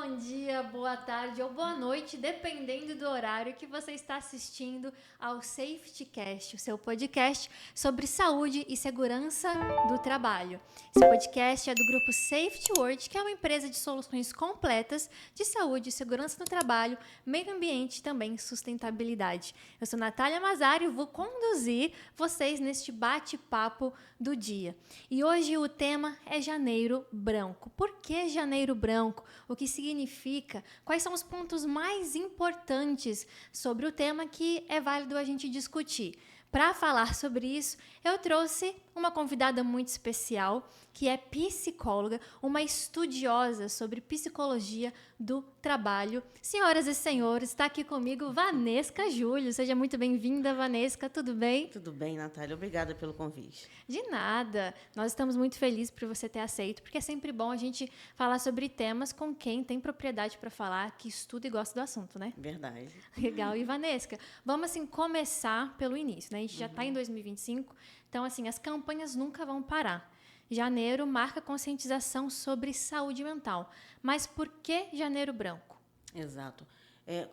bom dia, boa tarde ou boa noite, dependendo do horário que você está assistindo ao Safety Cast, o seu podcast sobre saúde e segurança do trabalho. Esse podcast é do grupo Safety World, que é uma empresa de soluções completas de saúde e segurança no trabalho, meio ambiente e também sustentabilidade. Eu sou Natália Mazari e vou conduzir vocês neste bate-papo do dia. E hoje o tema é Janeiro Branco. Por que Janeiro Branco? O que significa? Quais são os pontos mais importantes sobre o tema que é válido a gente discutir? Para falar sobre isso, eu trouxe uma convidada muito especial, que é psicóloga, uma estudiosa sobre psicologia do trabalho. Senhoras e senhores, está aqui comigo Vanesca Júlio. Seja muito bem-vinda, Vanesca. Tudo bem? Tudo bem, Natália. Obrigada pelo convite. De nada. Nós estamos muito felizes por você ter aceito, porque é sempre bom a gente falar sobre temas com quem tem propriedade para falar, que estuda e gosta do assunto, né? Verdade. Legal. E, Vanesca, vamos, assim, começar pelo início, né? A gente já está em 2025, então, assim, as campanhas nunca vão parar. Janeiro marca conscientização sobre saúde mental. Mas por que Janeiro Branco? Exato.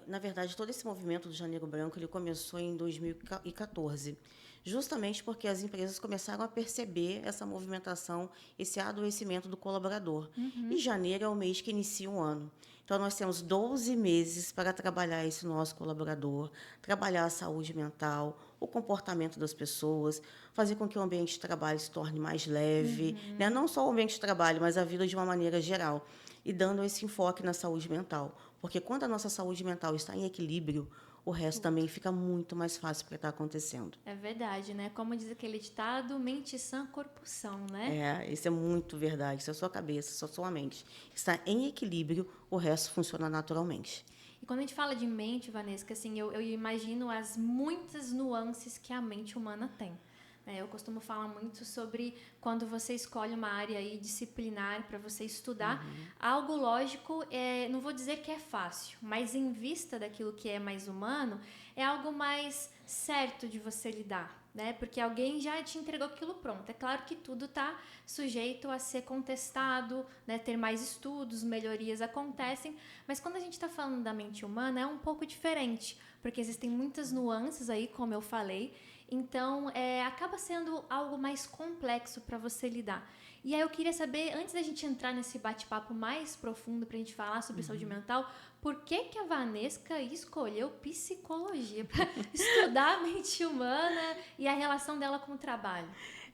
Na verdade, todo esse movimento do Janeiro Branco ele começou em 2014, justamente porque as empresas começaram a perceber essa movimentação, esse adoecimento do colaborador. E janeiro é o mês que inicia o ano. Então, nós temos 12 meses para trabalhar esse nosso colaborador, trabalhar a saúde mental, o comportamento das pessoas, fazer com que o ambiente de trabalho se torne mais leve, né? Não só o ambiente de trabalho, mas a vida de uma maneira geral, e dando esse enfoque na saúde mental. Porque quando a nossa saúde mental está em equilíbrio, o resto também fica muito mais fácil para estar acontecendo. É verdade, né? Como diz aquele ditado, mente sã, corpo são, né? Isso é muito verdade. Se a sua cabeça, se a sua mente está em equilíbrio, o resto funciona naturalmente. E quando a gente fala de mente, Vanesca, assim, eu imagino as muitas nuances que a mente humana tem. Eu costumo falar muito sobre quando você escolhe uma área aí disciplinar para você estudar. Algo lógico, não vou dizer que é fácil, mas em vista daquilo que é mais humano, é algo mais certo de você lidar, né? Porque alguém já te entregou aquilo pronto. É claro que tudo está sujeito a ser contestado, né? Ter mais estudos, melhorias acontecem, mas quando a gente está falando da mente humana é um pouco diferente, porque existem muitas nuances aí, como eu falei. Então, acaba sendo algo mais complexo para você lidar. E aí eu queria saber, antes da gente entrar nesse bate-papo mais profundo para a gente falar sobre saúde mental, por que a Vanesca escolheu psicologia para estudar a mente humana e a relação dela com o trabalho?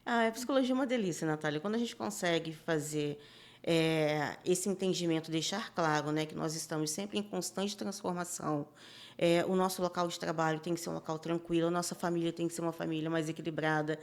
A psicologia é uma delícia, Natália. Quando a gente consegue fazer esse entendimento, deixar claro, né, que nós estamos sempre em constante transformação, o nosso local de trabalho tem que ser um local tranquilo, a nossa família tem que ser uma família mais equilibrada,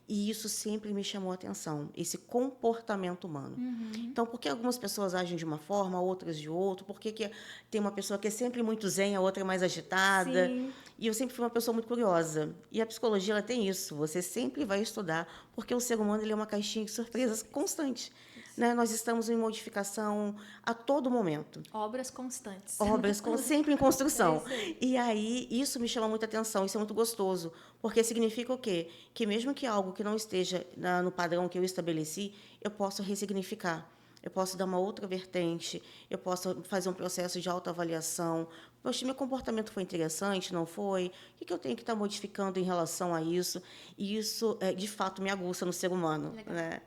e isso sempre me chamou a atenção, esse comportamento humano. Então, por que algumas pessoas agem de uma forma, outras de outra? Por que tem uma pessoa que é sempre muito zen, a outra é mais agitada? Sim. E eu sempre fui uma pessoa muito curiosa. E a psicologia ela tem isso, você sempre vai estudar, porque o ser humano ele é uma caixinha de surpresas constante. Né? Nós estamos em modificação a todo momento. Obras constantes. Sempre em construção. É isso aí. E aí, isso me chama muita atenção, isso é muito gostoso, porque significa o quê? Que mesmo que algo que não esteja no padrão que eu estabeleci, eu posso ressignificar. Eu posso dar uma outra vertente, eu posso fazer um processo de autoavaliação. Poxa, meu comportamento foi interessante, não foi? O que eu tenho que estar modificando em relação a isso? E isso, de fato, me aguça no ser humano. Legal. Né?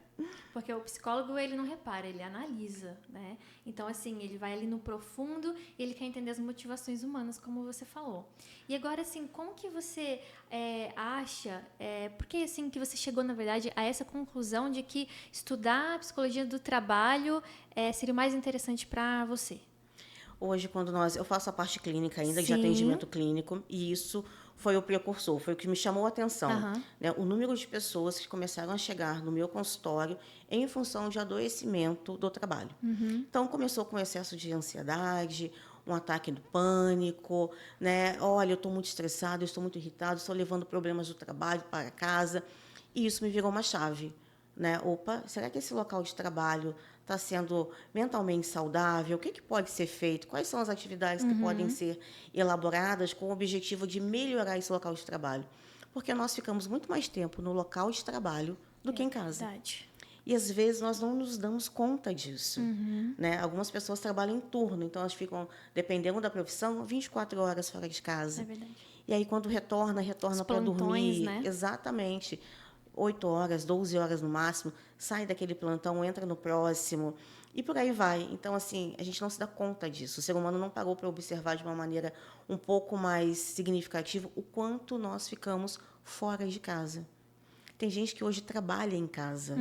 Porque o psicólogo, ele não repara, ele analisa, né? Então, assim, ele vai ali no profundo e ele quer entender as motivações humanas, como você falou. E agora, assim, como que você acha, por que, assim, que você chegou, na verdade, a essa conclusão de que estudar a psicologia do trabalho seria o mais interessante para você? Hoje, eu faço a parte clínica ainda, de Sim. atendimento clínico, e isso foi o precursor, foi o que me chamou a atenção. Né? O número de pessoas que começaram a chegar no meu consultório em função de adoecimento do trabalho. Então, começou com excesso de ansiedade, um ataque do pânico, né? Olha, eu estou muito estressado, eu estou muito irritado, estou levando problemas do trabalho para casa, e isso me virou uma chave. Né? Opa, será que esse local de trabalho está sendo mentalmente saudável? O que pode ser feito? Quais são as atividades que podem ser elaboradas com o objetivo de melhorar esse local de trabalho? Porque nós ficamos muito mais tempo no local de trabalho do que em casa. Verdade. E, às vezes, nós não nos damos conta disso. Né? Algumas pessoas trabalham em turno, então elas ficam, dependendo da profissão, 24 horas fora de casa. É verdade. E aí, quando retorna Os para plantões, dormir. né? Exatamente. 8 horas, 12 horas no máximo, sai daquele plantão, entra no próximo, e por aí vai. Então, assim, a gente não se dá conta disso. O ser humano não parou para observar de uma maneira um pouco mais significativa o quanto nós ficamos fora de casa. Tem gente que hoje trabalha em casa.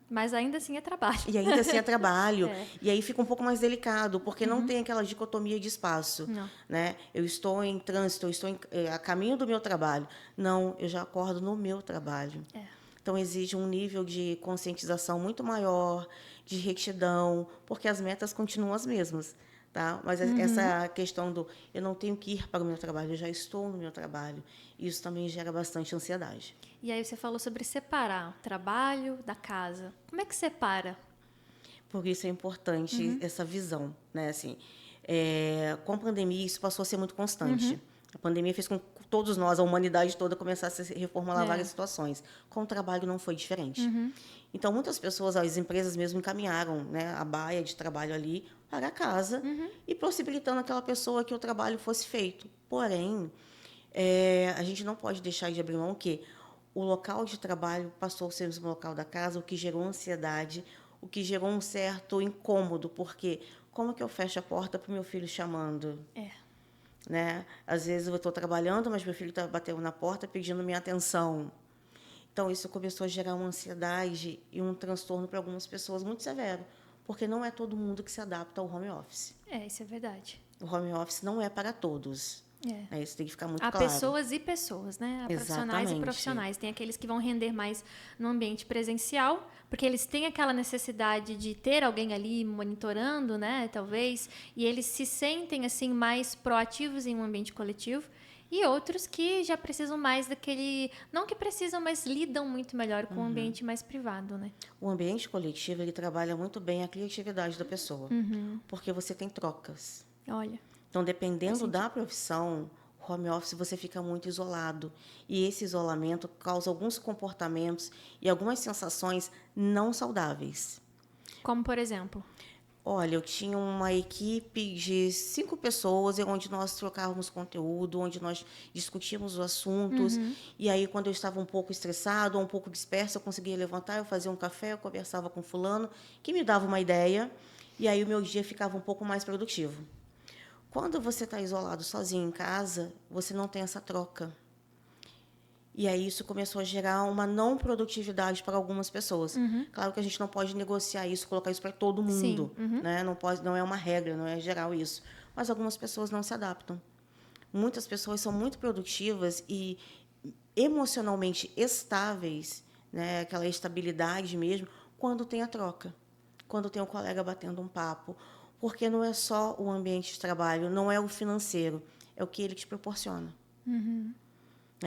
Mas ainda assim é trabalho. E ainda assim é trabalho. É. E aí fica um pouco mais delicado, porque não tem aquela dicotomia de espaço. Não. Né? Eu estou em trânsito, eu estou a caminho do meu trabalho. Não, eu já acordo no meu trabalho. É. Então, exige um nível de conscientização muito maior, de retidão, porque as metas continuam as mesmas. Tá? Mas essa questão do eu não tenho que ir para o meu trabalho, eu já estou no meu trabalho, isso também gera bastante ansiedade. E aí você falou sobre separar o trabalho da casa. Como é que separa? Por isso é importante essa visão. Né? Assim, com a pandemia, isso passou a ser muito constante. A pandemia fez com que todos nós, a humanidade toda, começasse a se reformular várias situações. Com o trabalho não foi diferente. Então, muitas pessoas, as empresas mesmo encaminharam, né, a baia de trabalho ali para a casa e possibilitando aquela pessoa que o trabalho fosse feito. Porém, a gente não pode deixar de abrir mão que o local de trabalho passou a ser o local da casa, o que gerou ansiedade, o que gerou um certo incômodo, porque como que eu fecho a porta para o meu filho chamando? Né? Às vezes eu estou trabalhando, mas meu filho está batendo na porta pedindo minha atenção. Então, isso começou a gerar uma ansiedade e um transtorno para algumas pessoas muito severo, porque não é todo mundo que se adapta ao home office. Isso é verdade. O home office não é para todos. Isso tem que ficar muito Há claro. pessoas e pessoas, né? Há profissionais Exatamente. e profissionais. Tem aqueles que vão render mais no ambiente presencial, porque eles têm aquela necessidade de ter alguém ali monitorando, né? Talvez, e eles se sentem assim mais proativos em um ambiente coletivo. E outros que já precisam mais daquele... Não que precisam, mas lidam muito melhor com o ambiente mais privado, né? O ambiente coletivo, ele trabalha muito bem a criatividade da pessoa, porque você tem trocas. Olha. Então, dependendo da profissão, o home office você fica muito isolado. E esse isolamento causa alguns comportamentos e algumas sensações não saudáveis. Como, por exemplo? Olha, eu tinha uma equipe de 5 pessoas, onde nós trocávamos conteúdo, onde nós discutíamos os assuntos. E aí, quando eu estava um pouco estressado ou um pouco dispersa, eu conseguia levantar, eu fazia um café, eu conversava com fulano, que me dava uma ideia. E aí, o meu dia ficava um pouco mais produtivo. Quando você está isolado, sozinho em casa, você não tem essa troca. E aí isso começou a gerar uma não produtividade para algumas pessoas. Claro que a gente não pode negociar isso, colocar isso para todo mundo. Né? Não é uma regra, não é geral isso. Mas algumas pessoas não se adaptam. Muitas pessoas são muito produtivas e emocionalmente estáveis, né? Aquela estabilidade mesmo, quando tem a troca. Quando tem um colega batendo um papo. Porque não é só o ambiente de trabalho, não é o financeiro, é o que ele te proporciona.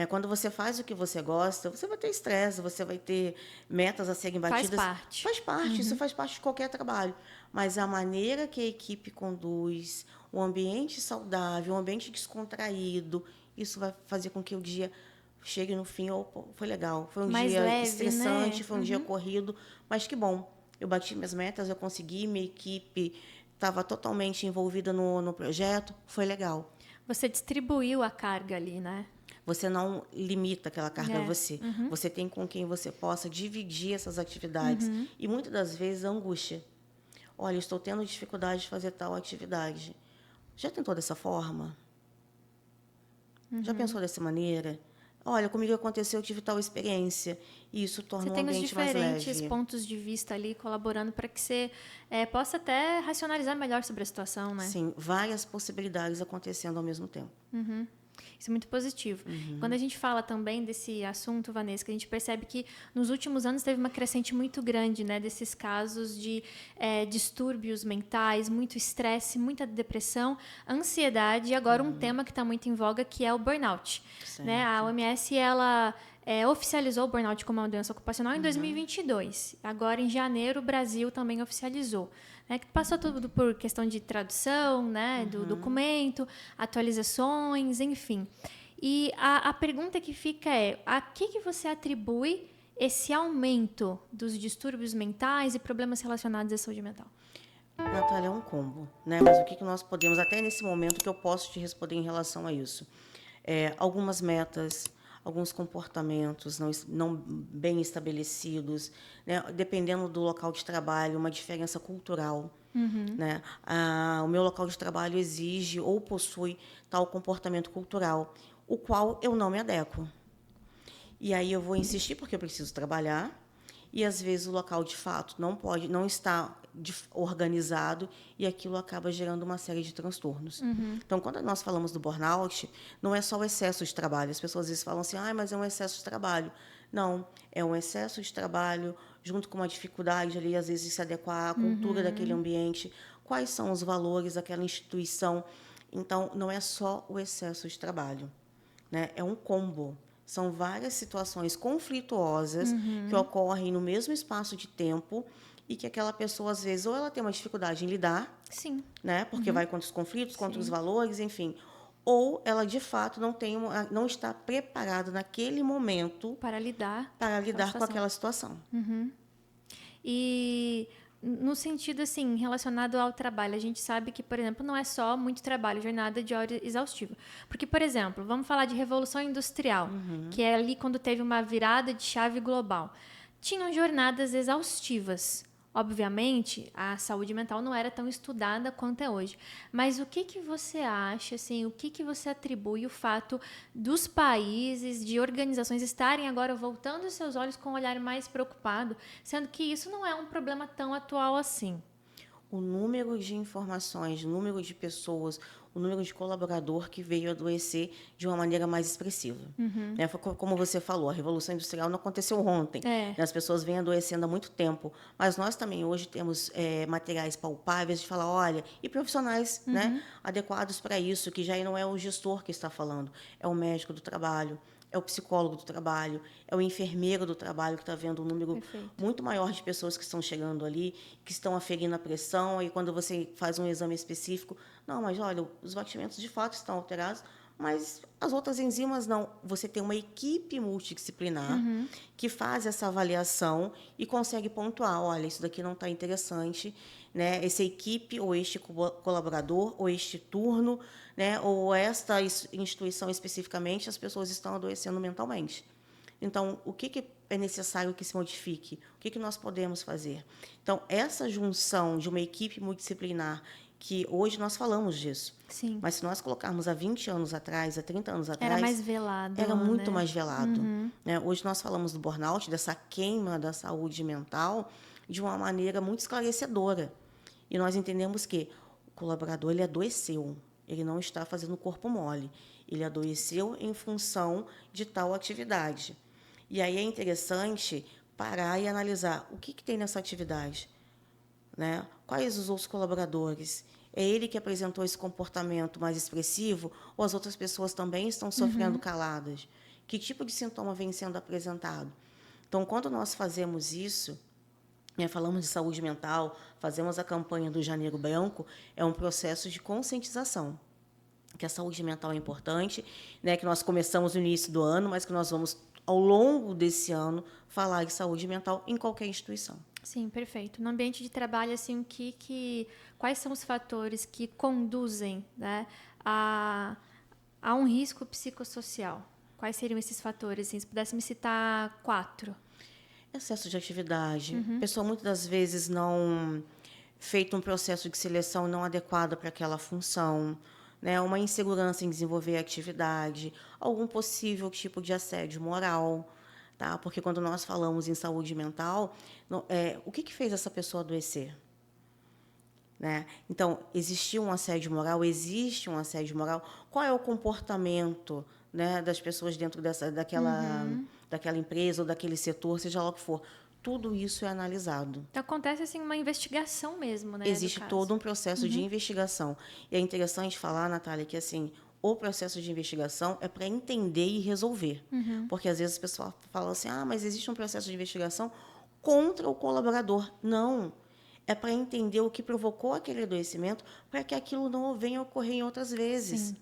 Quando você faz o que você gosta, você vai ter estresse, você vai ter metas a serem batidas. Faz parte. Faz parte, isso faz parte de qualquer trabalho. Mas a maneira que a equipe conduz, o ambiente saudável, o ambiente descontraído, isso vai fazer com que o dia chegue no fim, foi legal. Foi um mais dia leve, estressante, né? foi um dia corrido, mas que bom. Eu bati minhas metas, eu consegui, minha equipe estava totalmente envolvida no projeto, foi legal. Você distribuiu a carga ali, né? Você não limita aquela carga a você. Você tem com quem você possa dividir essas atividades. E, muitas das vezes, a angústia. Olha, estou tendo dificuldade de fazer tal atividade. Já tentou dessa forma? Já pensou dessa maneira? Olha, comigo aconteceu, eu tive tal experiência. E isso torna o ambiente mais leve. Você tem os diferentes pontos de vista ali colaborando para que você possa até racionalizar melhor sobre a situação, né? Sim, várias possibilidades acontecendo ao mesmo tempo. Isso é muito positivo. Quando a gente fala também desse assunto, Vanessa, que a gente percebe que nos últimos anos teve uma crescente muito grande, né, desses casos de distúrbios mentais, muito estresse, muita depressão, ansiedade e agora um tema que está muito em voga, que é o burnout. Né? A OMS, ela oficializou o burnout como uma doença ocupacional em 2022. Agora, em janeiro, o Brasil também oficializou. Né, que passou tudo por questão de tradução, né, do documento, atualizações, enfim. E a pergunta que fica é, a que você atribui esse aumento dos distúrbios mentais e problemas relacionados à saúde mental? Natália, é um combo, né? Mas o que nós podemos, até nesse momento, que eu posso te responder em relação a isso? Algumas metas, alguns comportamentos não bem estabelecidos, né? Dependendo do local de trabalho, uma diferença cultural. Né? O meu local de trabalho exige ou possui tal comportamento cultural, o qual eu não me adequo. E aí eu vou insistir porque eu preciso trabalhar e às vezes o local de fato não está organizado e aquilo acaba gerando uma série de transtornos. Então, quando nós falamos do burnout, não é só o excesso de trabalho. As pessoas às vezes falam assim, mas é um excesso de trabalho. Não, é um excesso de trabalho junto com uma dificuldade ali, às vezes, de se adequar à cultura daquele ambiente, quais são os valores daquela instituição. Então, não é só o excesso de trabalho, né? É um combo. São várias situações conflituosas que ocorrem no mesmo espaço de tempo e que aquela pessoa, às vezes, ou ela tem uma dificuldade em lidar, Sim. né? Porque vai contra os conflitos, contra os valores, enfim. Ou ela, de fato, não está preparada naquele momento Para lidar com aquela situação. E no sentido, assim, relacionado ao trabalho, a gente sabe que, por exemplo, não é só muito trabalho, jornada de hora exaustiva. Porque, por exemplo, vamos falar de Revolução Industrial, que é ali quando teve uma virada de chave global. Tinham jornadas exaustivas. Obviamente, a saúde mental não era tão estudada quanto é hoje. Mas o que você acha, assim, o que você atribui o fato dos países, de organizações estarem agora voltando os seus olhos com um olhar mais preocupado, sendo que isso não é um problema tão atual assim? O número de informações, o número de pessoas, o número de colaborador que veio adoecer de uma maneira mais expressiva. Né? Como você falou, a Revolução Industrial não aconteceu ontem. Né? As pessoas vêm adoecendo há muito tempo. Mas nós também hoje temos materiais palpáveis de falar, olha, e profissionais né, adequados para isso, que já não é o gestor que está falando, é o médico do trabalho, é o psicólogo do trabalho, é o enfermeiro do trabalho que está vendo um número muito maior de pessoas que estão chegando ali, que estão aferindo a pressão, e quando você faz um exame específico, não, mas olha, os batimentos de fato estão alterados, mas as outras enzimas não. Você tem uma equipe multidisciplinar que faz essa avaliação e consegue pontuar, olha, isso daqui não está interessante, né? Essa equipe, ou este colaborador, ou este turno, né? Ou esta instituição especificamente, as pessoas estão adoecendo mentalmente. Então, o que é necessário que se modifique? O que nós podemos fazer? Então, essa junção de uma equipe multidisciplinar, que hoje nós falamos disso, Sim. mas se nós colocarmos há 20 anos atrás, há 30 anos atrás... Era mais velado. Era muito né? mais velado. Né? Hoje nós falamos do burnout, dessa queima da saúde mental, de uma maneira muito esclarecedora. E nós entendemos que o colaborador ele adoeceu, ele não está fazendo corpo mole, ele adoeceu em função de tal atividade. E aí é interessante parar e analisar o que tem nessa atividade, né? Quais os outros colaboradores? É ele que apresentou esse comportamento mais expressivo ou as outras pessoas também estão sofrendo caladas? Que tipo de sintoma vem sendo apresentado? Então, quando nós fazemos isso, né, falamos de saúde mental, fazemos a campanha do Janeiro Branco, é um processo de conscientização, que a saúde mental é importante, né, que nós começamos no início do ano, mas que nós vamos, ao longo desse ano, falar de saúde mental em qualquer instituição. Sim, perfeito. No ambiente de trabalho, assim, quais são os fatores que conduzem, né, a um risco psicossocial? Quais seriam esses fatores? Assim, se pudesse me citar 4. Excesso de atividade. A pessoa, muitas das vezes, não feito um processo de seleção não adequado para aquela função, né? Uma insegurança em desenvolver a atividade, algum possível tipo de assédio moral, tá? Porque quando nós falamos em saúde mental, o que fez essa pessoa adoecer? Né? Então, existe um assédio moral? Qual é o comportamento, né, das pessoas dentro daquela empresa ou daquele setor, seja lá o que for? Tudo isso é analisado. Então, acontece assim uma investigação mesmo, né? Existe todo um processo de investigação. E é interessante falar, Natália, que assim, o processo de investigação é para entender e resolver. Porque às vezes o pessoal fala assim, mas existe um processo de investigação contra o colaborador. Não. É para entender o que provocou aquele adoecimento, para que aquilo não venha a ocorrer em outras vezes. Sim.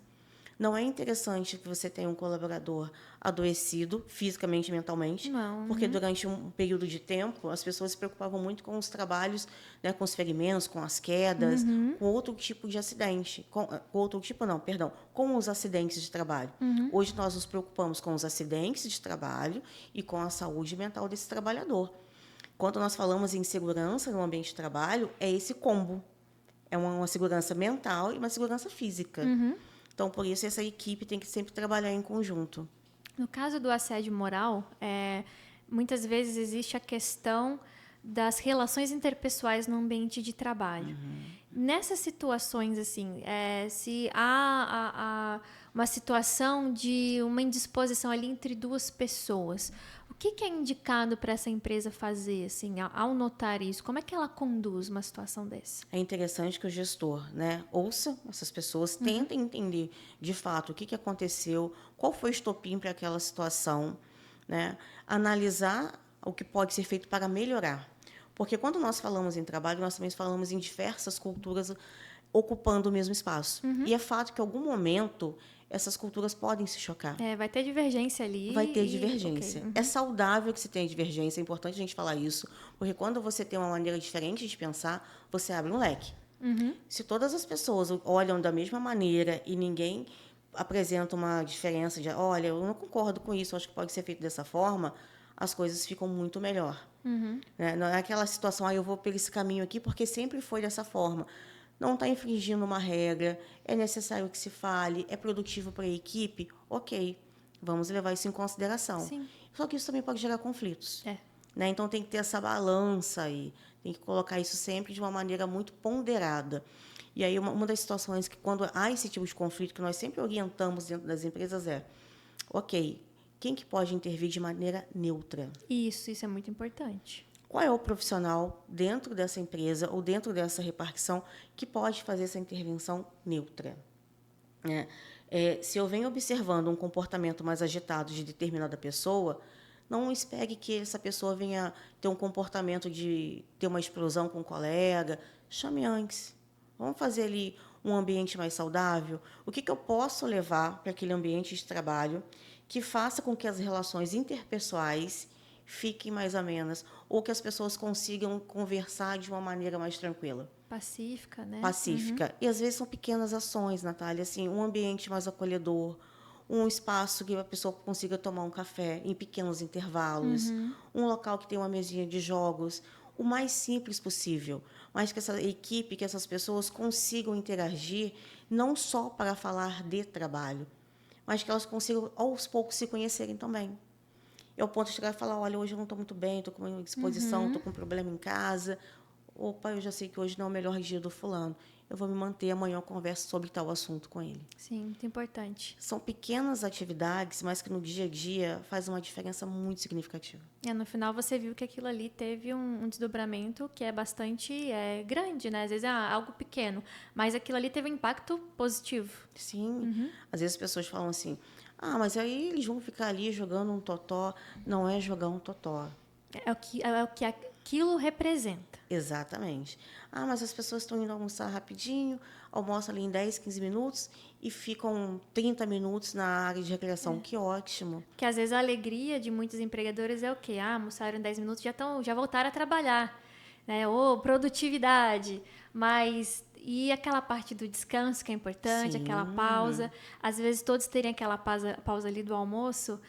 Não é interessante que você tenha um colaborador adoecido fisicamente e mentalmente, Não. porque durante um período de tempo as pessoas se preocupavam muito com os trabalhos, né, com os ferimentos, com as quedas, com outro tipo de acidente, com outro tipo não, perdão, com os acidentes de trabalho. Hoje nós nos preocupamos com os acidentes de trabalho e com a saúde mental desse trabalhador. Quando nós falamos em segurança no ambiente de trabalho, é esse combo. É uma segurança mental e uma segurança física. Então, por isso, essa equipe tem que sempre trabalhar em conjunto. No caso do assédio moral, muitas vezes existe a questão das relações interpessoais no ambiente de trabalho. Nessas situações, assim, se há uma situação de uma indisposição ali entre duas pessoas, o que é indicado para essa empresa fazer, assim, ao notar isso? Como é que ela conduz uma situação dessa? É interessante que o gestor, né, ouça essas pessoas, tente entender de fato o que aconteceu, qual foi o estopim para aquela situação, né, analisar o que pode ser feito para melhorar. Porque quando nós falamos em trabalho, nós também falamos em diversas culturas ocupando o mesmo espaço. E é fato que, em algum momento, essas culturas podem se chocar. Vai ter divergência ali. Vai ter divergência. Okay. É saudável que se tenha divergência, é importante a gente falar isso, porque quando você tem uma maneira diferente de pensar, você abre um leque. Se todas as pessoas olham da mesma maneira e ninguém apresenta uma diferença de, olha, eu não concordo com isso, acho que pode ser feito dessa forma, as coisas ficam muito melhor. Né? Não é aquela situação, eu vou por esse caminho aqui porque sempre foi dessa forma. Não está infringindo uma regra, é necessário que se fale, é produtivo para a equipe, ok, vamos levar isso em consideração. Sim. Só que isso também pode gerar conflitos. É. Né? Então, tem que ter essa balança aí, tem que colocar isso sempre de uma maneira muito ponderada. E aí, uma das situações que, quando há esse tipo de conflito, que nós sempre orientamos dentro das empresas é, ok, quem que pode intervir de maneira neutra? Isso é muito importante. Qual é o profissional dentro dessa empresa ou dentro dessa repartição que pode fazer essa intervenção neutra? Se eu venho observando um comportamento mais agitado de determinada pessoa, não espere que essa pessoa venha ter um comportamento de ter uma explosão com um colega. Chame antes. Vamos fazer ali um ambiente mais saudável? O que eu posso levar para aquele ambiente de trabalho que faça com que as relações interpessoais fiquem mais amenas ou que as pessoas consigam conversar de uma maneira mais tranquila? Pacífica, né? Pacífica. E, às vezes, são pequenas ações, Natália, assim, um ambiente mais acolhedor, um espaço que a pessoa consiga tomar um café em pequenos intervalos, um local que tenha uma mesinha de jogos, o mais simples possível, mas que essa equipe, que essas pessoas consigam interagir não só para falar de trabalho, mas que elas consigam, aos poucos, se conhecerem também. É o ponto de chegar e falar, olha, hoje eu não estou muito bem, estou com uma indisposição, estou com um problema em casa. Opa, eu já sei que hoje não é o melhor dia do fulano. Eu vou me manter, amanhã eu converso sobre tal assunto com ele. Sim, muito importante. São pequenas atividades, mas que no dia a dia faz uma diferença muito significativa. No final você viu que aquilo ali teve um desdobramento que é bastante grande, né? Às vezes é algo pequeno, mas aquilo ali teve um impacto positivo. Sim. Às vezes as pessoas falam assim, mas aí eles vão ficar ali jogando um totó. Não é jogar um totó. É o que aquilo representa. Exatamente. Mas as pessoas estão indo almoçar rapidinho, almoçam ali em 10, 15 minutos e ficam 30 minutos na área de recreação. Que ótimo. Que às vezes a alegria de muitos empregadores é o quê? Almoçaram 10 minutos, já voltaram a trabalhar. Né? Ou produtividade. Mas... E aquela parte do descanso que é importante, Sim. aquela pausa. Às vezes todos terem aquela pausa ali do almoço,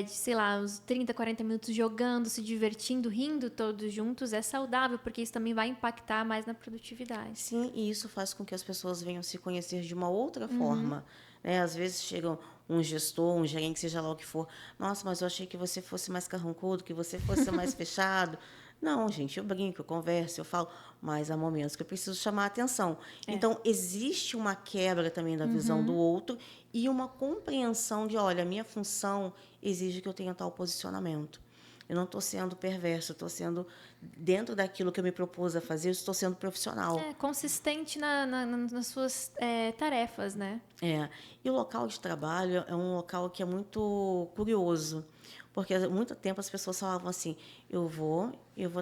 de, sei lá, uns 30, 40 minutos jogando, se divertindo, rindo todos juntos, é saudável, porque isso também vai impactar mais na produtividade. Sim, e isso faz com que as pessoas venham se conhecer de uma outra forma. Né? Às vezes chega um gestor, um gerente, seja lá o que for. Nossa, mas eu achei que você fosse mais carrancudo, que você fosse mais fechado. Não, gente, eu brinco, eu converso, eu falo, mas há momentos que eu preciso chamar a atenção. Então, existe uma quebra também da visão do outro e uma compreensão de, olha, a minha função exige que eu tenha tal posicionamento. Eu não estou sendo perverso, estou sendo, dentro daquilo que eu me propus a fazer, eu estou sendo profissional. Consistente nas suas tarefas, né? E o local de trabalho é um local que é muito curioso, Porque há muito tempo as pessoas falavam assim, eu vou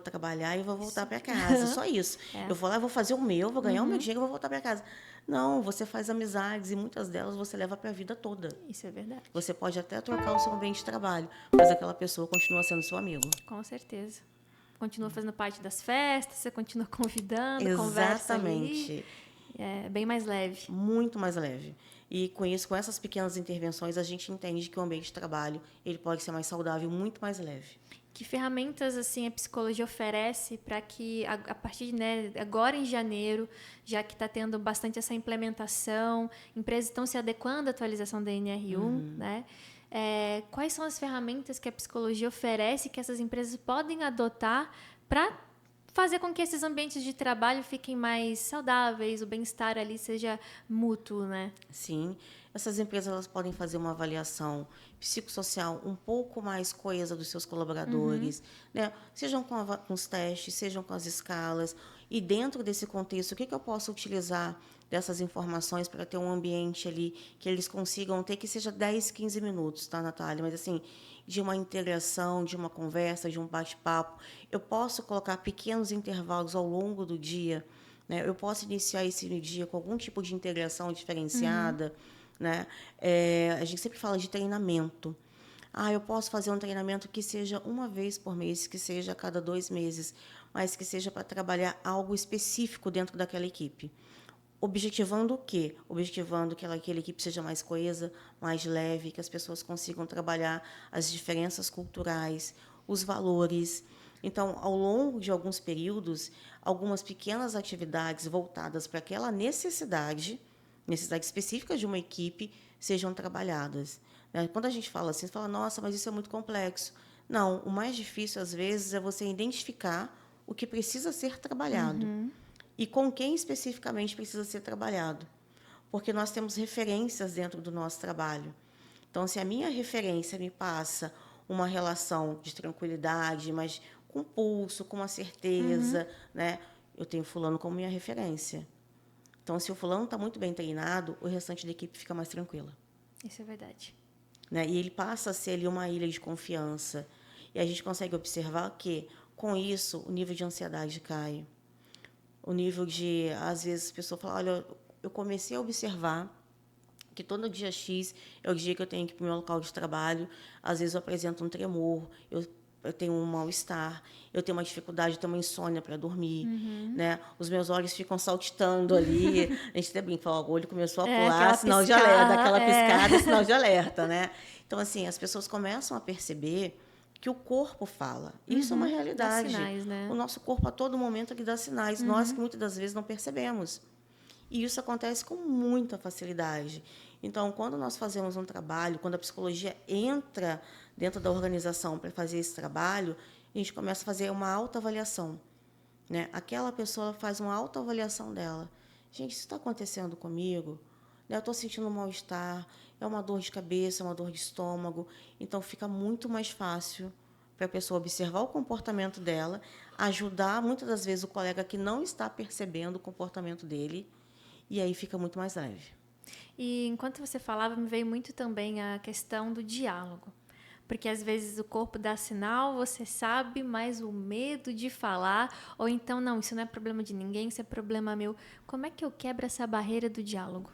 trabalhar e vou voltar para casa, só isso. Eu vou lá, vou fazer o meu, vou ganhar o meu dinheiro e vou voltar para casa. Não, você faz amizades e muitas delas você leva para a vida toda. Isso é verdade. Você pode até trocar o seu ambiente de trabalho, mas aquela pessoa continua sendo seu amigo. Com certeza. Continua fazendo parte das festas, você continua convidando, conversa ali. Exatamente. É bem mais leve. Muito mais leve. E com isso, com essas pequenas intervenções, a gente entende que o ambiente de trabalho ele pode ser mais saudável, muito mais leve. Que ferramentas assim a psicologia oferece para que a partir de, né, agora em janeiro, já que está tendo bastante essa implementação, empresas estão se adequando à atualização da NR1, né? Quais são as ferramentas que a psicologia oferece que essas empresas podem adotar para fazer com que esses ambientes de trabalho fiquem mais saudáveis, o bem-estar ali seja mútuo, né? Sim, essas empresas elas podem fazer uma avaliação psicossocial um pouco mais coesa dos seus colaboradores, né? Sejam com os testes, sejam com as escalas. E dentro desse contexto, o que eu posso utilizar dessas informações para ter um ambiente ali que eles consigam ter, que seja 10, 15 minutos, tá, Natália? Mas, assim, de uma integração, de uma conversa, de um bate-papo. Eu posso colocar pequenos intervalos ao longo do dia, né? Eu posso iniciar esse dia com algum tipo de integração diferenciada, né? A gente sempre fala de treinamento. Eu posso fazer um treinamento que seja uma vez por mês, que seja a cada 2 meses, mas que seja para trabalhar algo específico dentro daquela equipe. Objetivando o quê? Objetivando que aquela equipe seja mais coesa, mais leve, que as pessoas consigam trabalhar as diferenças culturais, os valores. Então, ao longo de alguns períodos, algumas pequenas atividades voltadas para aquela necessidade específica de uma equipe, sejam trabalhadas. Quando a gente fala assim, você fala, nossa, mas isso é muito complexo. Não, o mais difícil, às vezes, é você identificar o que precisa ser trabalhado. E com quem especificamente precisa ser trabalhado. Porque nós temos referências dentro do nosso trabalho. Então, se a minha referência me passa uma relação de tranquilidade, mas com pulso, com uma certeza, né? Eu tenho fulano como minha referência. Então, se o fulano está muito bem treinado, o restante da equipe fica mais tranquila. Isso é verdade. Né? E ele passa a ser ali uma ilha de confiança. E a gente consegue observar que, com isso, o nível de ansiedade cai. O nível de, às vezes, a pessoa fala, olha, eu comecei a observar que todo dia X é o dia que eu tenho que ir para o meu local de trabalho. Às vezes eu apresento um tremor, eu tenho um mal-estar, eu tenho uma dificuldade, eu tenho uma insônia para dormir. Né? Os meus olhos ficam saltitando ali. A gente até brinca, fala, o olho começou a pular, sinal de alerta, daquela piscada, sinal de alerta. Né? Então, assim, as pessoas começam a perceber que o corpo fala. Isso é uma realidade. Dá sinais, né? O nosso corpo, a todo momento, ele dá sinais. Nós, que muitas das vezes, não percebemos. E isso acontece com muita facilidade. Então, quando nós fazemos um trabalho, quando a psicologia entra dentro da organização para fazer esse trabalho, a gente começa a fazer uma autoavaliação. Né? Aquela pessoa faz uma autoavaliação dela. Gente, isso está acontecendo comigo? Eu estou sentindo um mal-estar, é uma dor de cabeça, é uma dor de estômago. Então, fica muito mais fácil para a pessoa observar o comportamento dela, ajudar, muitas das vezes, o colega que não está percebendo o comportamento dele, e aí fica muito mais leve. E enquanto você falava, me veio muito também a questão do diálogo. Porque às vezes o corpo dá sinal, você sabe, mas o medo de falar, ou então, não, isso não é problema de ninguém, isso é problema meu. Como é que eu quebro essa barreira do diálogo?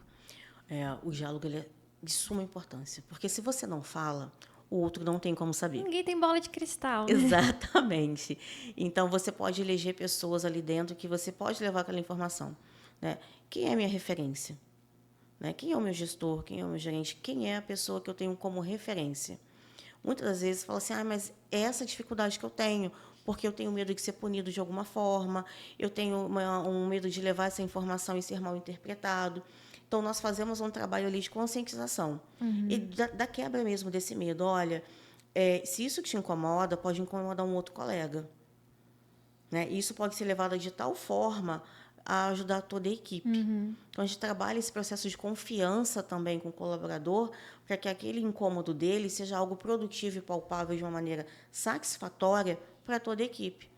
O diálogo ele é de suma importância, porque se você não fala, o outro não tem como saber. Ninguém tem bola de cristal, né? Exatamente. Então, você pode eleger pessoas ali dentro que você pode levar aquela informação. Né? Quem é a minha referência? Né? Quem é o meu gestor? Quem é o meu gerente? Quem é a pessoa que eu tenho como referência? Muitas das vezes fala assim, mas é essa dificuldade que eu tenho, porque eu tenho medo de ser punido de alguma forma, eu tenho um medo de levar essa informação e ser mal interpretado. Então, nós fazemos um trabalho ali de conscientização. E da quebra mesmo desse medo. Olha, se isso te incomoda, pode incomodar um outro colega. Né? E isso pode ser levado de tal forma a ajudar toda a equipe. Então, a gente trabalha esse processo de confiança também com o colaborador, para que aquele incômodo dele seja algo produtivo e palpável de uma maneira satisfatória para toda a equipe.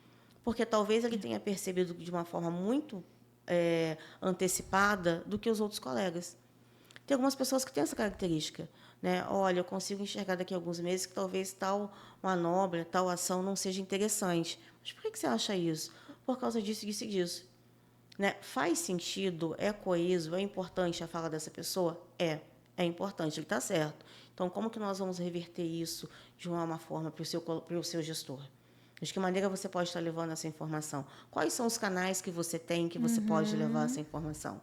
Porque talvez ele tenha percebido de uma forma muito antecipada do que os outros colegas. Tem algumas pessoas que têm essa característica. né? Olha, eu consigo enxergar daqui a alguns meses que talvez tal manobra, tal ação não seja interessante. Mas por que você acha isso? Por causa disso, disso e disso. Né? Faz sentido? É coeso? É importante a fala dessa pessoa? É importante, ele está certo. Então, como que nós vamos reverter isso de uma forma para o seu gestor? De que maneira você pode estar levando essa informação? Quais são os canais que você tem que você pode levar essa informação?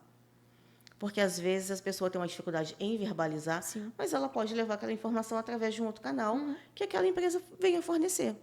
Porque, às vezes, as pessoas têm uma dificuldade em verbalizar, Sim. mas ela pode levar aquela informação através de um outro canal que aquela empresa venha fornecer.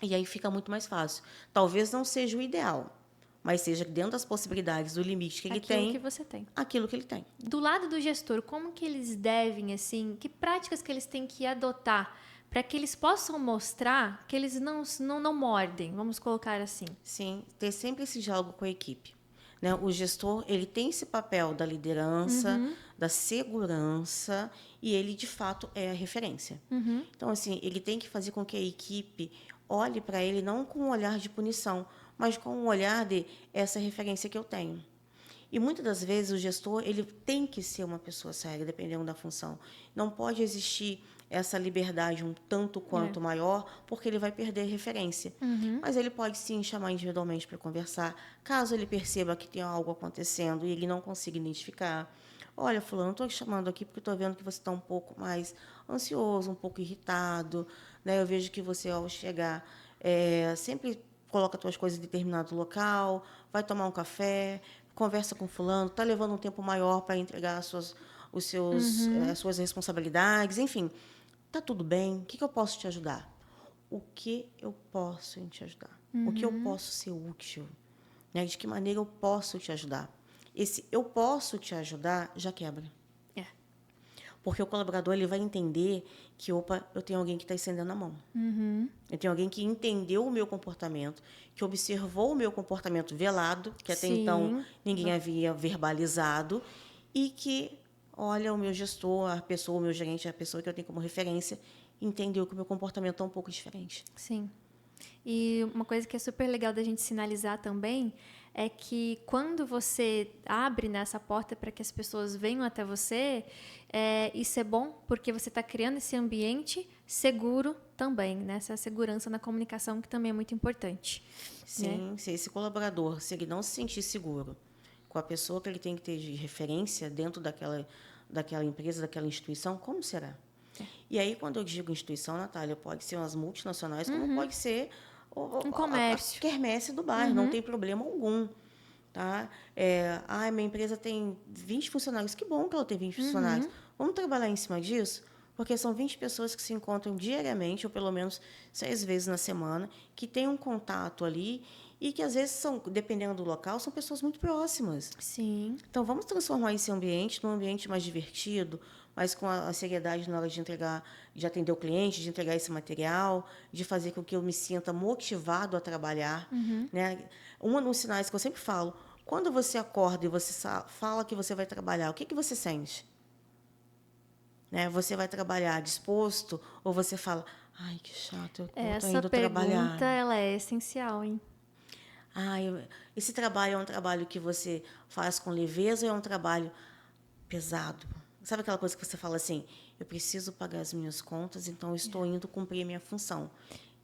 E aí fica muito mais fácil. Talvez não seja o ideal, mas seja dentro das possibilidades, do limite que ele Aquilo tem, que você tem. aquilo que ele tem. Do lado do gestor, como que eles devem, assim, que práticas que eles têm que adotar para que eles possam mostrar que eles não mordem, vamos colocar assim. Sim, ter sempre esse diálogo com a equipe. Né? O gestor, ele tem esse papel da liderança, da segurança, e ele, de fato, é a referência. Então, assim, ele tem que fazer com que a equipe olhe para ele não com um olhar de punição, mas com um olhar de essa referência que eu tenho. E muitas das vezes o gestor ele tem que ser uma pessoa séria, dependendo da função. Não pode existir essa liberdade um tanto quanto maior, porque ele vai perder referência. Mas ele pode sim chamar individualmente para conversar, caso ele perceba que tem algo acontecendo e ele não consiga identificar. Olha, fulano, estou chamando aqui porque estou vendo que você está um pouco mais ansioso, um pouco irritado. Né? Eu vejo que você, ao chegar, sempre coloca as suas coisas em determinado local, vai tomar um café, conversa com fulano, está levando um tempo maior para entregar as suas responsabilidades, enfim. Está tudo bem? O que eu posso te ajudar? O que eu posso te ajudar? O que eu posso ser útil? Né? De que maneira eu posso te ajudar? Esse eu posso te ajudar já quebra. Porque o colaborador ele vai entender que, opa, eu tenho alguém que está estendendo a mão. Eu tenho alguém que entendeu o meu comportamento, que observou o meu comportamento velado, que até então ninguém havia verbalizado, e que, olha, o meu gestor, a pessoa, o meu gerente, a pessoa que eu tenho como referência, entendeu que o meu comportamento é um pouco diferente. Sim. E uma coisa que é super legal da gente sinalizar também é que quando você abre nessa porta para que as pessoas venham até você, isso é bom porque você está criando esse ambiente seguro também, né? Essa segurança na comunicação que também é muito importante. Sim, se esse colaborador, se ele não se sentir seguro com a pessoa que ele tem que ter de referência dentro daquela empresa, daquela instituição, como será? E aí, quando eu digo instituição, Natália, pode ser umas multinacionais, como pode ser Um comércio. a quermesse do bairro, não tem problema algum. Tá? Minha empresa tem 20 funcionários. Que bom que ela tem 20 funcionários. Vamos trabalhar em cima disso? Porque são 20 pessoas que se encontram diariamente, ou pelo menos 6 vezes na semana, que têm um contato ali e que, às vezes, são, dependendo do local, são pessoas muito próximas. Sim. Então, vamos transformar esse ambiente num ambiente mais divertido, mas com a seriedade na hora de entregar, de atender o cliente, de entregar esse material, de fazer com que eu me sinta motivado a trabalhar. Né? Um dos sinais que eu sempre falo, quando você acorda e você fala que você vai trabalhar, o que você sente? Né? Você vai trabalhar disposto ou você fala, ai, que chato, eu estou indo trabalhar? Essa pergunta ela é essencial, hein? Esse trabalho é um trabalho que você faz com leveza ou é um trabalho pesado? Sabe aquela coisa que você fala assim, eu preciso pagar as minhas contas, então eu estou indo cumprir a minha função.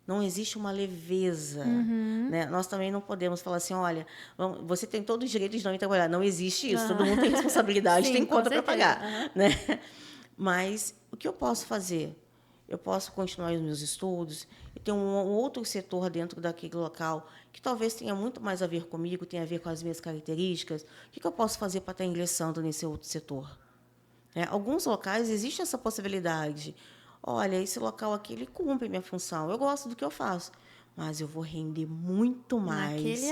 Não existe uma leveza. Né? Nós também não podemos falar assim, olha, você tem todo o direito de não ir trabalhar. Não existe isso. Todo mundo tem responsabilidade, tem conta para pagar. Né? Mas o que eu posso fazer? Eu posso continuar os meus estudos, e ter um outro setor dentro daquele local que talvez tenha muito mais a ver comigo, tenha a ver com as minhas características. O que eu posso fazer para estar ingressando nesse outro setor? Alguns locais existe essa possibilidade. Olha, esse local aqui ele cumpre minha função. Eu gosto do que eu faço, mas eu vou render muito mais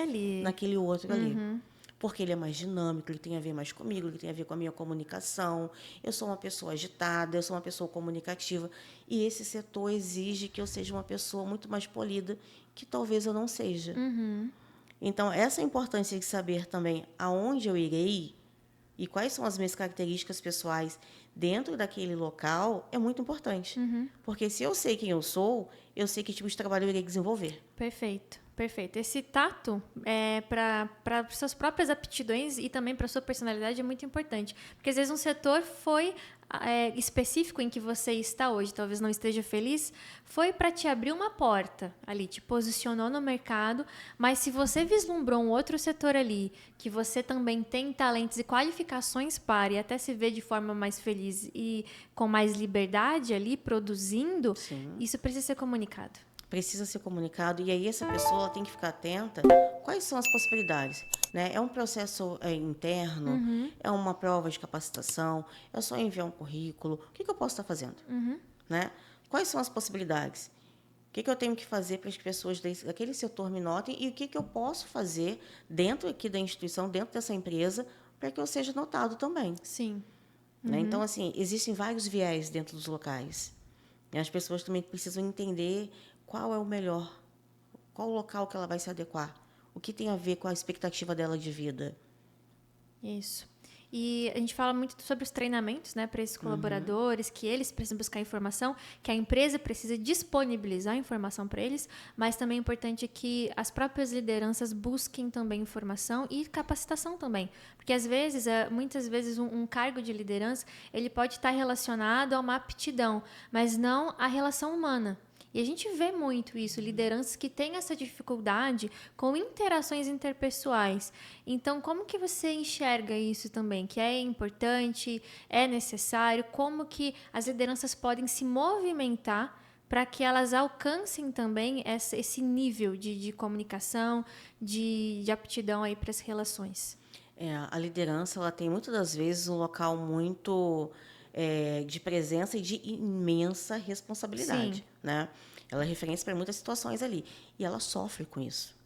naquele outro ali. Porque ele é mais dinâmico, ele tem a ver mais comigo, ele tem a ver com a minha comunicação. Eu sou uma pessoa agitada, eu sou uma pessoa comunicativa. E esse setor exige que eu seja uma pessoa muito mais polida, que talvez eu não seja. Então, essa importância de saber também aonde eu irei e quais são as minhas características pessoais dentro daquele local é muito importante. Porque se eu sei quem eu sei que tipo de trabalho eu irei desenvolver. Perfeito. Perfeito. Esse tato para suas próprias aptidões e também para sua personalidade é muito importante. Porque às vezes um setor foi específico em que você está hoje, talvez não esteja feliz, foi para te abrir uma porta ali, te posicionou no mercado, mas se você vislumbrou um outro setor ali, que você também tem talentos e qualificações para, e até se vê de forma mais feliz e com mais liberdade ali, produzindo, Sim. isso precisa ser comunicado. Precisa ser comunicado, e aí essa pessoa ela tem que ficar atenta quais são as possibilidades. Né? É um processo interno, é uma prova de capacitação, é só enviar um currículo, o que eu posso estar fazendo? Né? Quais são as possibilidades? O que eu tenho que fazer para as pessoas daquele setor me notem e o que eu posso fazer dentro aqui da instituição, dentro dessa empresa, para que eu seja notado também. Sim. Né? Então, assim, existem vários viés dentro dos locais. E as pessoas também precisam entender qual é o melhor, qual o local que ela vai se adequar, o que tem a ver com a expectativa dela de vida. Isso. E a gente fala muito sobre os treinamentos, né, para esses colaboradores, que eles precisam buscar informação, que a empresa precisa disponibilizar informação para eles, mas também é importante que as próprias lideranças busquem também informação e capacitação também. Porque às vezes, muitas vezes, um cargo de liderança, ele pode estar relacionado a uma aptidão, mas não à relação humana. E a gente vê muito isso, lideranças que têm essa dificuldade com interações interpessoais. Então, como que você enxerga isso também? Que é importante, é necessário? Como que as lideranças podem se movimentar para que elas alcancem também esse nível de comunicação, de aptidão aí para as relações? A liderança ela tem muitas das vezes um local muito de presença e de imensa responsabilidade. Sim. Né? Ela é referência para muitas situações ali. E ela sofre com isso.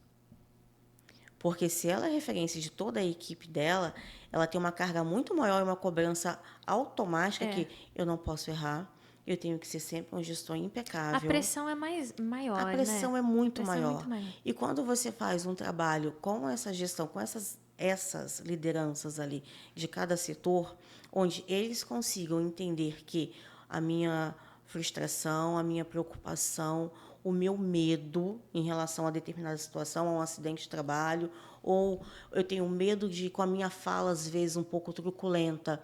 Porque se ela é referência de toda a equipe dela, ela tem uma carga muito maior e uma cobrança automática que eu não posso errar, eu tenho que ser sempre um gestor impecável. A pressão é maior, A pressão né? é muito A pressão maior. é muito maior. E quando você faz um trabalho com essa gestão, com essas lideranças ali de cada setor, onde eles consigam entender que a minha frustração, a minha preocupação, o meu medo em relação a determinada situação, a um acidente de trabalho, ou eu tenho medo de, com a minha fala, às vezes, um pouco truculenta,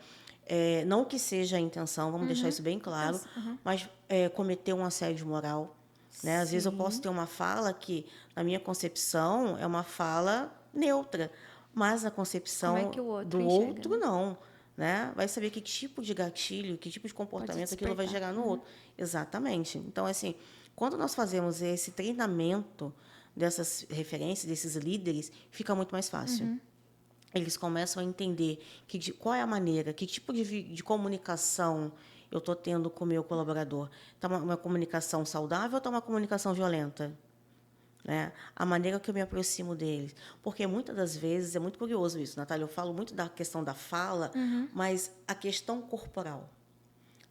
não que seja a intenção, vamos deixar isso bem claro, mas cometer um assédio moral. Né? Às vezes eu posso ter uma fala que, na minha concepção, é uma fala neutra, mas na concepção do outro, né? não. Né? Vai saber que tipo de gatilho, que tipo de comportamento aquilo vai gerar no outro. Exatamente. Então, assim, quando nós fazemos esse treinamento dessas referências, desses líderes, fica muito mais fácil. Eles começam a entender qual é a maneira, que tipo de comunicação eu estou tendo com o meu colaborador. Está uma comunicação saudável ou está uma comunicação violenta? Né? A maneira que eu me aproximo deles. Porque muitas das vezes, é muito curioso isso, Natália, eu falo muito da questão da fala, mas a questão corporal.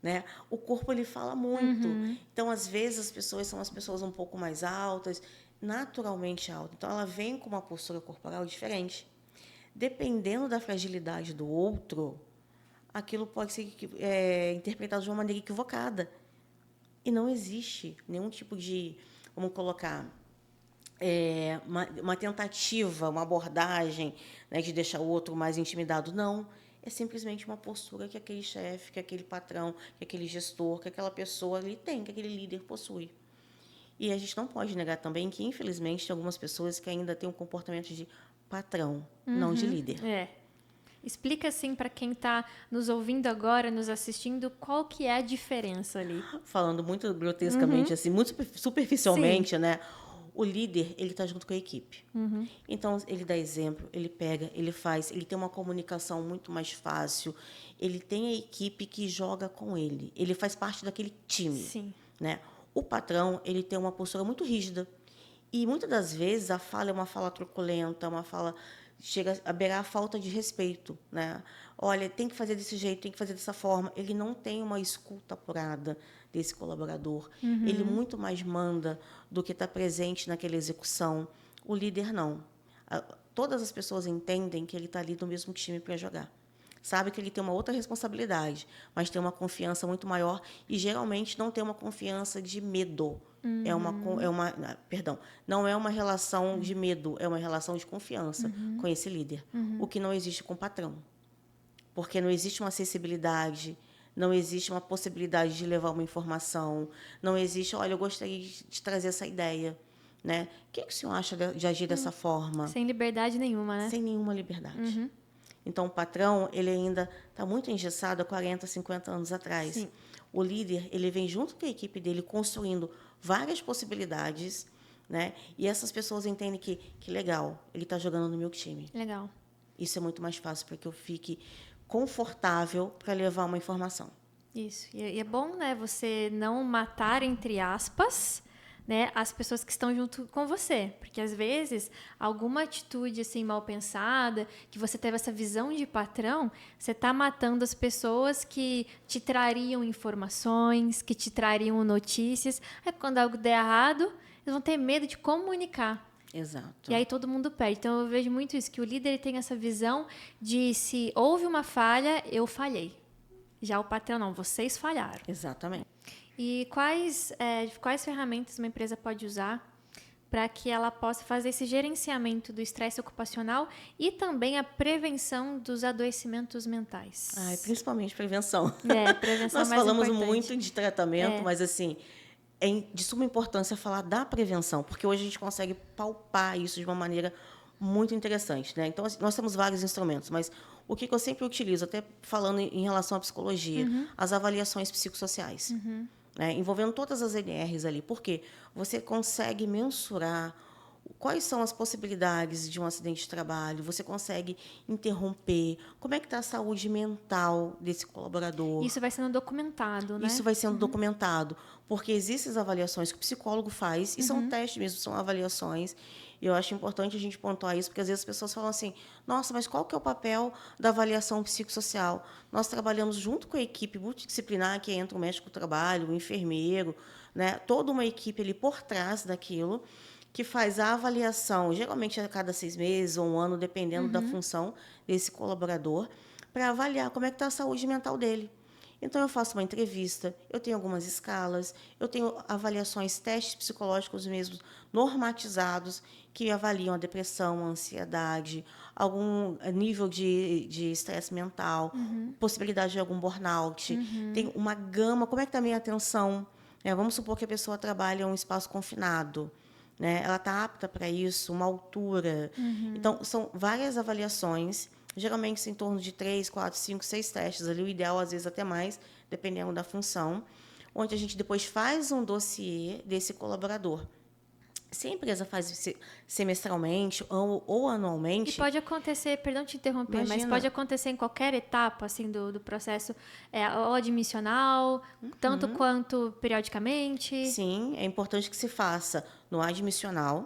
Né? O corpo ele fala muito. Então, às vezes, as pessoas são as pessoas um pouco mais altas, naturalmente altas. Então, ela vem com uma postura corporal diferente. Dependendo da fragilidade do outro, aquilo pode ser interpretado de uma maneira equivocada. E não existe nenhum tipo de, vamos colocar, uma tentativa, uma abordagem, né, de deixar o outro mais intimidado. Não. É simplesmente uma postura que aquele chefe, que aquele patrão, que aquele gestor, que aquela pessoa ali tem, que aquele líder possui. E a gente não pode negar também que, infelizmente, tem algumas pessoas que ainda têm um comportamento de patrão, não de líder. Explica assim para quem está nos ouvindo agora, nos assistindo, qual que é a diferença ali. Falando muito grotescamente, assim, muito superficialmente, né? O líder, ele está junto com a equipe. Então, ele dá exemplo, ele pega, ele faz, ele tem uma comunicação muito mais fácil, ele tem a equipe que joga com ele, ele faz parte daquele time. Sim. Né? O patrão, ele tem uma postura muito rígida. E, muitas das vezes, a fala é uma fala truculenta, uma fala chega a beirar a falta de respeito. Né? Olha, tem que fazer desse jeito, tem que fazer dessa forma. Ele não tem uma escuta apurada desse colaborador. Ele muito mais manda do que está presente naquela execução. O líder, não. Todas as pessoas entendem que ele está ali no mesmo time para jogar. Sabe que ele tem uma outra responsabilidade, mas tem uma confiança muito maior e, geralmente, não tem uma confiança de medo. Não é uma relação de medo, é uma relação de confiança com esse líder. O que não existe com o patrão. Porque não existe uma acessibilidade, não existe uma possibilidade de levar uma informação, não existe, olha, eu gostaria de trazer essa ideia, né? O que o senhor acha de agir dessa forma? Sem liberdade nenhuma, né? Sem nenhuma liberdade. Então, o patrão, ele ainda está muito engessado há 40, 50 anos atrás. Sim. O líder, ele vem junto com a equipe dele construindo várias possibilidades, né? E essas pessoas entendem que legal, ele está jogando no meu time. Legal. Isso é muito mais fácil para que eu fique confortável para levar uma informação. Isso. E é bom, né, você não matar, entre aspas, né, as pessoas que estão junto com você. Porque, às vezes, alguma atitude, assim, mal pensada, que você teve essa visão de patrão, você está matando as pessoas que te trariam informações, que te trariam notícias. Aí, quando algo der errado, eles vão ter medo de comunicar. Exato. E aí todo mundo perde. Então, eu vejo muito isso, que o líder tem essa visão de se houve uma falha, eu falhei. Já o patrão não, vocês falharam. Exatamente. E quais ferramentas uma empresa pode usar para que ela possa fazer esse gerenciamento do estresse ocupacional e também a prevenção dos adoecimentos mentais? Principalmente prevenção. Prevenção Nós mais falamos importante. muito de tratamento, mas assim, é de suma importância falar da prevenção, porque hoje a gente consegue palpar isso de uma maneira muito interessante, né? Então, nós temos vários instrumentos, mas o que eu sempre utilizo, até falando em relação à psicologia, as avaliações psicossociais, né? Envolvendo todas as NRs ali, porque você consegue mensurar quais são as possibilidades de um acidente de trabalho, você consegue interromper, como é que está a saúde mental desse colaborador. Isso vai sendo documentado, né? Isso vai sendo documentado, porque existem as avaliações que o psicólogo faz, e são testes mesmo, são avaliações, e eu acho importante a gente pontuar isso, porque às vezes as pessoas falam assim, nossa, mas qual que é o papel da avaliação psicossocial? Nós trabalhamos junto com a equipe multidisciplinar, que entra o médico do trabalho, o enfermeiro, né? Toda uma equipe ali por trás daquilo, que faz a avaliação, geralmente a cada 6 meses ou um ano, dependendo da função desse colaborador, para avaliar como é que está a saúde mental dele. Então, eu faço uma entrevista, eu tenho algumas escalas, eu tenho avaliações, testes psicológicos mesmo, normatizados, que avaliam a depressão, a ansiedade, algum nível de estresse mental, possibilidade de algum burnout. Tem uma gama, como é que está a minha atenção? Vamos supor que a pessoa trabalha em um espaço confinado, né? Ela está apta para isso, uma altura. Então, são várias avaliações, geralmente em torno de 3, 4, 5, 6 testes, ali, o ideal, às vezes, até mais, dependendo da função, onde a gente depois faz um dossiê desse colaborador. Se a empresa faz semestralmente ou anualmente... E pode acontecer, perdão te interromper, Imagina. mas pode acontecer em qualquer etapa assim, do processo, ou admissional, tanto quanto periodicamente. Sim, é importante que se faça no admissional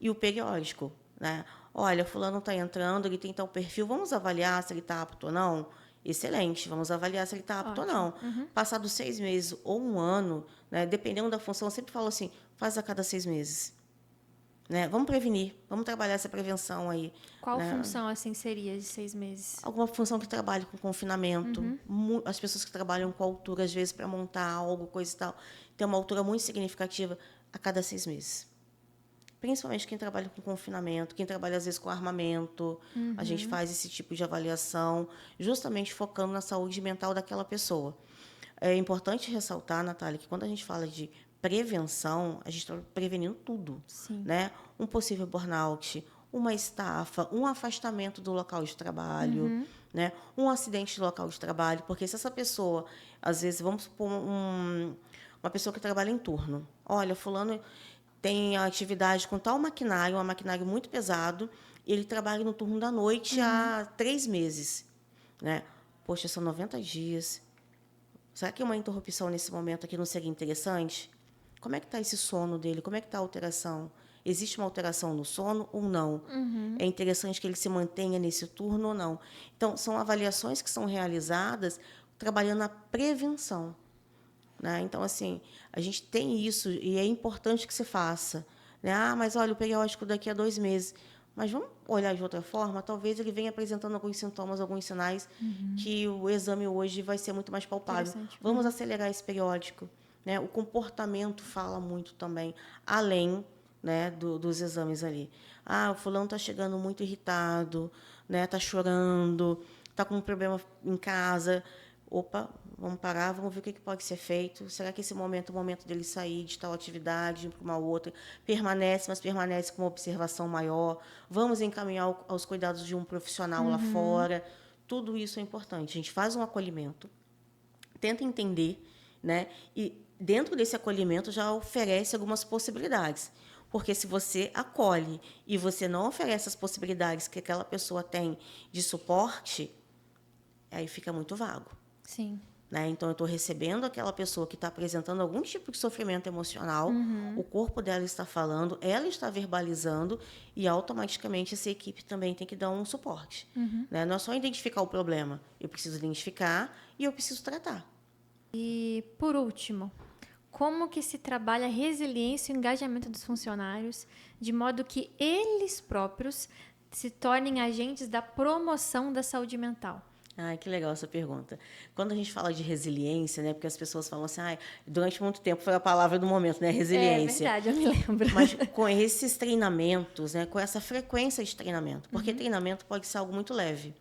e o periódico, né? Olha, fulano está entrando, ele tem tal perfil, vamos avaliar se ele está apto ou não? Excelente, vamos avaliar se ele está apto ou não. Passados 6 meses ou um ano, né, dependendo da função, eu sempre falo assim, faz a cada 6 meses. Né? Vamos prevenir, vamos trabalhar essa prevenção aí. Qual né? função assim seria de 6 meses? Alguma função que trabalhe com confinamento. As pessoas que trabalham com altura, às vezes, para montar algo, coisa e tal, tem uma altura muito significativa a cada 6 meses. Principalmente quem trabalha com confinamento, quem trabalha, às vezes, com armamento. A gente faz esse tipo de avaliação, justamente focando na saúde mental daquela pessoa. É importante ressaltar, Natália, que quando a gente fala de prevenção, a gente está prevenindo tudo. Sim. Né? Um possível burnout, uma estafa, um afastamento do local de trabalho, né? Um acidente do local de trabalho. Porque se essa pessoa, às vezes, vamos supor uma pessoa que trabalha em turno. Olha, fulano tem a atividade com tal maquinário, um maquinário muito pesado, e ele trabalha no turno da noite há 3 meses. Né? Poxa, são 90 dias. Será que uma interrupção nesse momento aqui não seria interessante? Como é que está esse sono dele? Como é que está a alteração? Existe uma alteração no sono ou não? É interessante que ele se mantenha nesse turno ou não? Então, são avaliações que são realizadas trabalhando na prevenção. Né? Então, assim, a gente tem isso e é importante que se faça. Né? Mas, olha, o periódico daqui a 2 meses. Mas vamos olhar de outra forma? Talvez ele venha apresentando alguns sintomas, alguns sinais que o exame hoje vai ser muito mais palpável. Vamos acelerar esse periódico. Né? O comportamento fala muito também, além, né, dos exames ali. O fulano está chegando muito irritado, né, está chorando, está com um problema em casa. opa, vamos parar, vamos ver o que pode ser feito. Será que esse momento é o momento dele sair de tal atividade, ir para uma outra? Permanece, mas permanece com uma observação maior. Vamos encaminhar aos cuidados de um profissional lá fora. Tudo isso é importante. A gente faz um acolhimento, tenta entender, né? E dentro desse acolhimento já oferece algumas possibilidades. Porque se você acolhe e você não oferece as possibilidades que aquela pessoa tem de suporte, aí fica muito vago. Sim. Né? Então, eu estou recebendo aquela pessoa que está apresentando algum tipo de sofrimento emocional, o corpo dela está falando, ela está verbalizando e, automaticamente, essa equipe também tem que dar um suporte. Né? Não é só identificar o problema. Eu preciso identificar e eu preciso tratar. E, por último, como que se trabalha a resiliência e o engajamento dos funcionários de modo que eles próprios se tornem agentes da promoção da saúde mental? Ai, que legal essa pergunta. Quando a gente fala de resiliência, né, porque as pessoas falam assim, durante muito tempo foi a palavra do momento, né, resiliência. É verdade, eu me lembro. Mas com esses treinamentos, né, com essa frequência de treinamento, porque treinamento pode ser algo muito leve.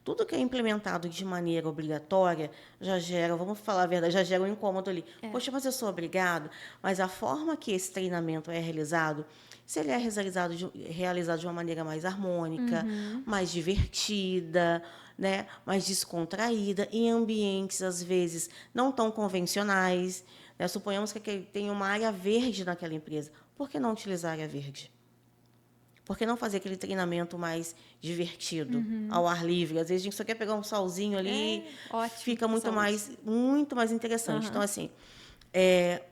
Tudo que é implementado de maneira obrigatória já gera, vamos falar a verdade, já gera um incômodo ali. Poxa, mas eu sou obrigado. Mas a forma que esse treinamento é realizado, se ele é realizado de uma maneira mais harmônica, mais divertida, né, mais descontraída, em ambientes, às vezes, não tão convencionais. Né? Suponhamos que tem uma área verde naquela empresa. Por que não utilizar a área verde? Por que não fazer aquele treinamento mais divertido, ao ar livre? Às vezes a gente só quer pegar um solzinho ali, Ótimo, fica muito mais interessante. Então, assim,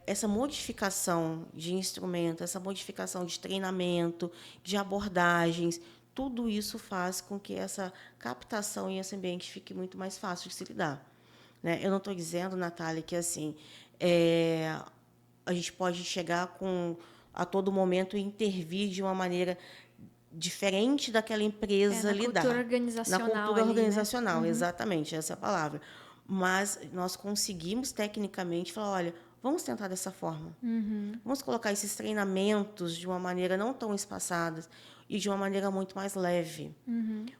essa modificação de instrumento, essa modificação de treinamento, de abordagens, tudo isso faz com que essa captação e esse ambiente fique muito mais fácil de se lidar. Né? Eu não estou dizendo, Natália, que assim a gente pode chegar a todo momento e intervir de uma maneira diferente daquela empresa lidar. Na cultura organizacional. Na cultura organizacional, exatamente, essa é a palavra. Mas nós conseguimos, tecnicamente, falar, olha, vamos tentar dessa forma. Vamos colocar esses treinamentos de uma maneira não tão espaçada e de uma maneira muito mais leve.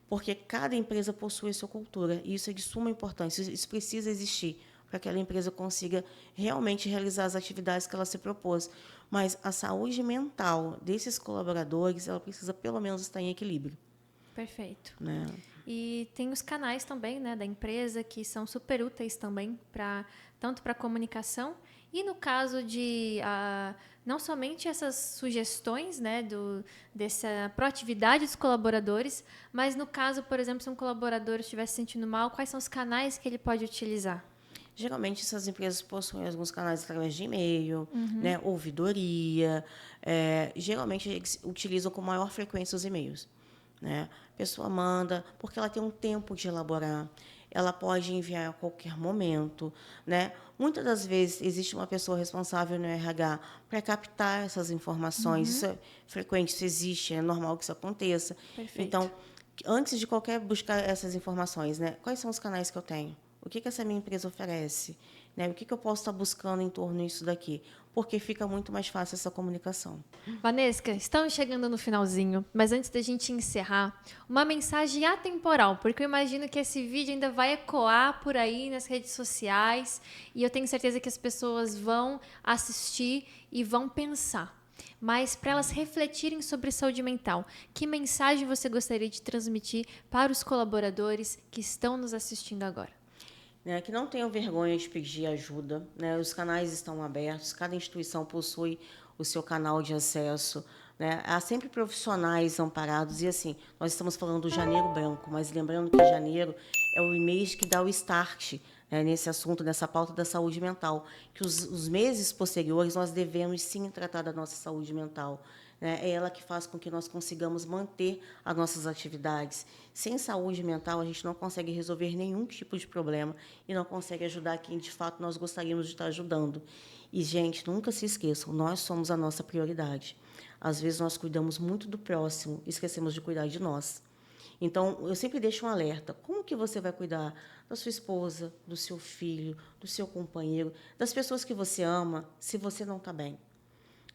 Porque cada empresa possui a sua cultura, e isso é de suma importância, isso precisa existir para que aquela empresa consiga realmente realizar as atividades que ela se propôs. Mas a saúde mental desses colaboradores, ela precisa pelo menos estar em equilíbrio. Perfeito. Né? E tem os canais também, né, da empresa que são super úteis também tanto para comunicação e no caso de não somente essas sugestões, né, dessa proatividade dos colaboradores, mas no caso, por exemplo, se um colaborador estiver se sentindo mal, quais são os canais que ele pode utilizar? Geralmente, essas empresas possuem alguns canais através de e-mail, né, ouvidoria. Geralmente, eles utilizam com maior frequência os e-mails. Né? A pessoa manda, porque ela tem um tempo de elaborar. Ela pode enviar a qualquer momento. Né? Muitas das vezes, existe uma pessoa responsável no RH para captar essas informações. Isso é frequente, isso existe, é normal que isso aconteça. Perfeito. Então, antes de qualquer buscar essas informações, né, quais são os canais que eu tenho? O que essa minha empresa oferece? Né? O que eu posso estar buscando em torno disso daqui? Porque fica muito mais fácil essa comunicação. Vanesca, estamos chegando no finalzinho, mas antes da gente encerrar, uma mensagem atemporal, porque eu imagino que esse vídeo ainda vai ecoar por aí nas redes sociais e eu tenho certeza que as pessoas vão assistir e vão pensar. Mas para elas refletirem sobre saúde mental, que mensagem você gostaria de transmitir para os colaboradores que estão nos assistindo agora? Né, que não tenham vergonha de pedir ajuda. Né? Os canais estão abertos, cada instituição possui o seu canal de acesso. Né? Há sempre profissionais amparados. E, assim, nós estamos falando do Janeiro Branco, mas lembrando que janeiro é o mês que dá o start, né, nesse assunto, nessa pauta da saúde mental. Que os meses posteriores nós devemos, sim, tratar da nossa saúde mental. Né? É ela que faz com que nós consigamos manter as nossas atividades. Sem saúde mental, a gente não consegue resolver nenhum tipo de problema e não consegue ajudar quem, de fato, nós gostaríamos de estar ajudando. E, gente, nunca se esqueçam, nós somos a nossa prioridade. Às vezes, nós cuidamos muito do próximo e esquecemos de cuidar de nós. Então, eu sempre deixo um alerta. Como que você vai cuidar da sua esposa, do seu filho, do seu companheiro, das pessoas que você ama, se você não está bem?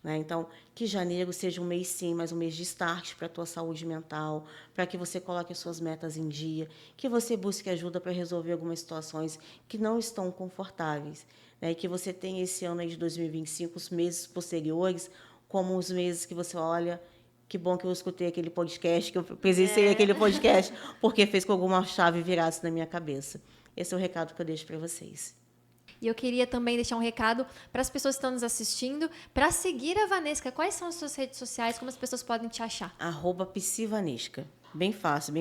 né? Então, que janeiro seja um mês, sim, mas um mês de start para a tua saúde mental, para que você coloque as suas metas em dia, que você busque ajuda para resolver algumas situações que não estão confortáveis, né? E que você tenha esse ano aí de 2025, os meses posteriores, como os meses que você olha, que bom que eu escutei aquele podcast, que eu presenciei aquele podcast, porque fez com alguma chave virasse na minha cabeça. Esse é o recado que eu deixo para vocês. E eu queria também deixar um recado para as pessoas que estão nos assistindo, para seguir a Vanesca. Quais são as suas redes sociais? Como as pessoas podem te achar? @psivanesca. Bem fácil,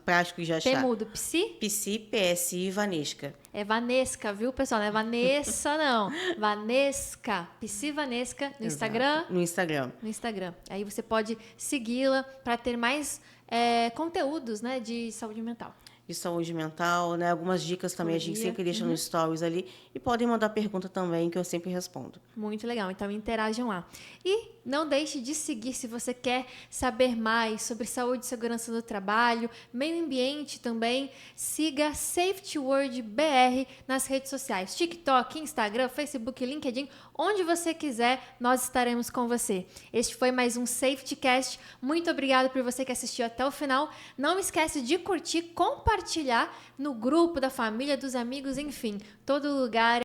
prático de achar. Temudo, Psi? Psi, PSI, Vanesca. É Vanesca, viu, pessoal? Não é Vanessa, não. Vanesca. Psi Vanesca no Instagram. No Instagram. No Instagram. Aí você pode segui-la para ter mais conteúdos, né, de saúde mental. De saúde mental, né? Algumas dicas também a gente sempre deixa nos stories ali. E podem mandar pergunta também, que eu sempre respondo. Muito legal, então interajam lá. E não deixe de seguir se você quer saber mais sobre saúde e segurança do trabalho, meio ambiente também. Siga Safety Word BR nas redes sociais, TikTok, Instagram, Facebook, LinkedIn, onde você quiser, nós estaremos com você. Este foi mais um Safety Cast. Muito obrigada por você que assistiu até o final. Não esquece de curtir, compartilhar no grupo da família, dos amigos, enfim, todo lugar.